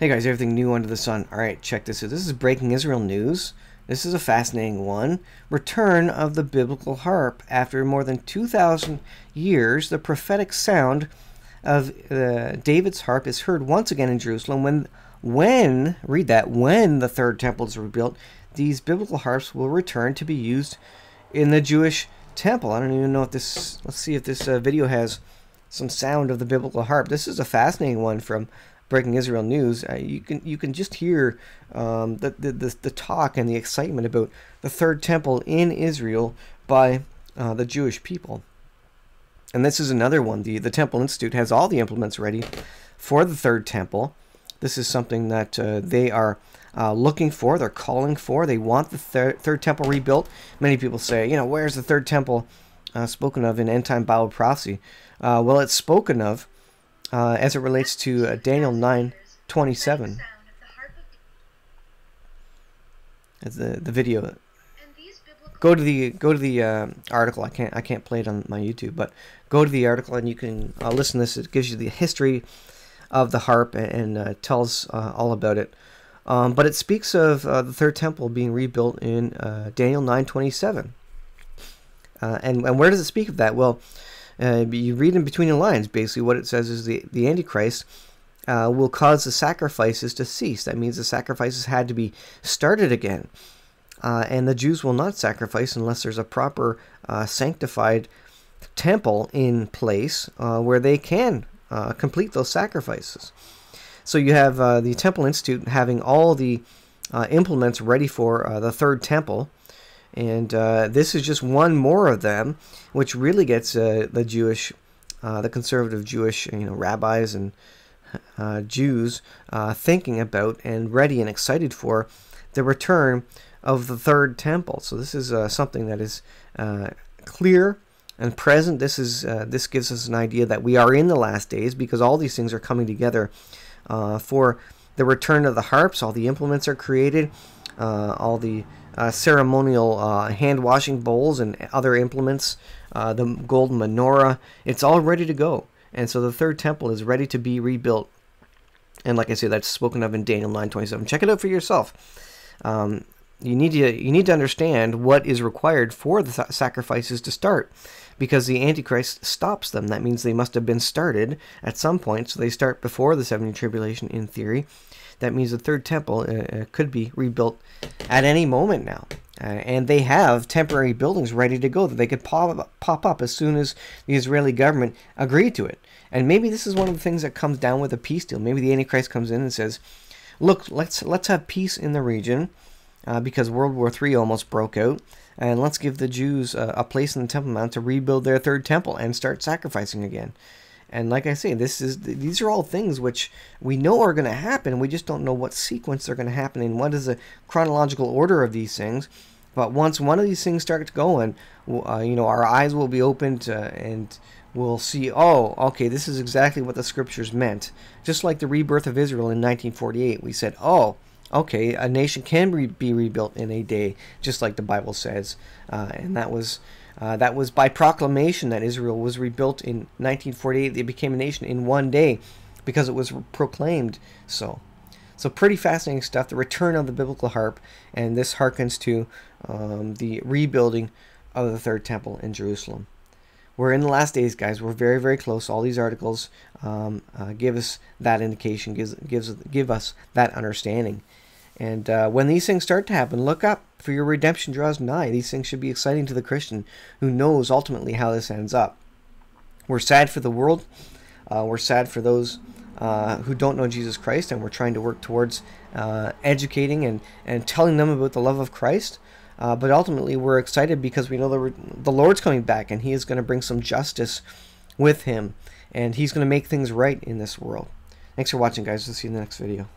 Hey guys, everything new under the sun. Alright, check this out. This is breaking Israel news. This is a fascinating one. Return of the biblical harp. After more than 2,000 years, the prophetic sound of David's harp is heard once again in Jerusalem. Read that, when the third temple is rebuilt, these biblical harps will return to be used in the Jewish temple. I don't even know if this, let's see if this video has some sound of the biblical harp. This is a fascinating one from Breaking Israel News. You can just hear the talk and the excitement about the third temple in Israel by the Jewish people. And this is another one. The Temple Institute has all the implements ready for the third temple. This is something that they are looking for. They're calling for. They want the third temple rebuilt. Many people say, you know, where's the third temple spoken of in end time Bible prophecy? Well, it's spoken of as it relates to Daniel 9:27. As the video. Go to the article. I can't play it on my YouTube, but go to the article and you can listen to this. It gives you the history of the harp and tells all about it. But it speaks of the third temple being rebuilt in Daniel 9:27. And where does it speak of that? Well, you read in between the lines. Basically, what it says is the Antichrist will cause the sacrifices to cease. That means the sacrifices had to be started again. And the Jews will not sacrifice unless there's a proper sanctified temple in place where they can complete those sacrifices. So you have the Temple Institute having all the implements ready for the third temple. And this is just one more of them, which really gets the Jewish, the conservative Jewish, rabbis and Jews thinking about and ready and excited for the return of the third temple. So this is something that is clear and present. This gives us an idea that we are in the last days, because all these things are coming together for the return of the harps. All the implements are created. All the ceremonial hand-washing bowls and other implements, the golden menorah, it's all ready to go. And so the third temple is ready to be rebuilt. And like I say, that's spoken of in Daniel 9:27. Check it out for yourself. You need to understand what is required for the sacrifices to start, because the Antichrist stops them. That means they must have been started at some point, so they start before the 70 tribulation in theory. That means the third temple could be rebuilt at any moment now. And they have temporary buildings ready to go that they could pop up as soon as the Israeli government agreed to it. And maybe this is one of the things that comes down with a peace deal. Maybe the Antichrist comes in and says, look, let's have peace in the region because World War III almost broke out. And let's give the Jews a place in the Temple Mount to rebuild their third temple and start sacrificing again. And like I say, these are all things which we know are going to happen. We just don't know what sequence they're going to happen in. What is the chronological order of these things? But once one of these things starts going, our eyes will be opened and we'll see, oh, okay, this is exactly what the scriptures meant. Just like the rebirth of Israel in 1948, we said, oh, okay, a nation can be rebuilt in a day, just like the Bible says. And that was by proclamation that Israel was rebuilt in 1948. They became a nation in one day because it was proclaimed so. So pretty fascinating stuff. The return of the biblical harp, and this harkens to the rebuilding of the third temple in Jerusalem. We're in the last days, guys. We're very, very close. All these articles give us that indication, give us that understanding. And when these things start to happen, look up, for your redemption draws nigh. These things should be exciting to the Christian who knows ultimately how this ends up. We're sad for the world. We're sad for those who don't know Jesus Christ, and we're trying to work towards educating and telling them about the love of Christ. But ultimately, we're excited because we know the Lord's coming back, and He is going to bring some justice with Him, and He's going to make things right in this world. Thanks for watching, guys. We'll see you in the next video.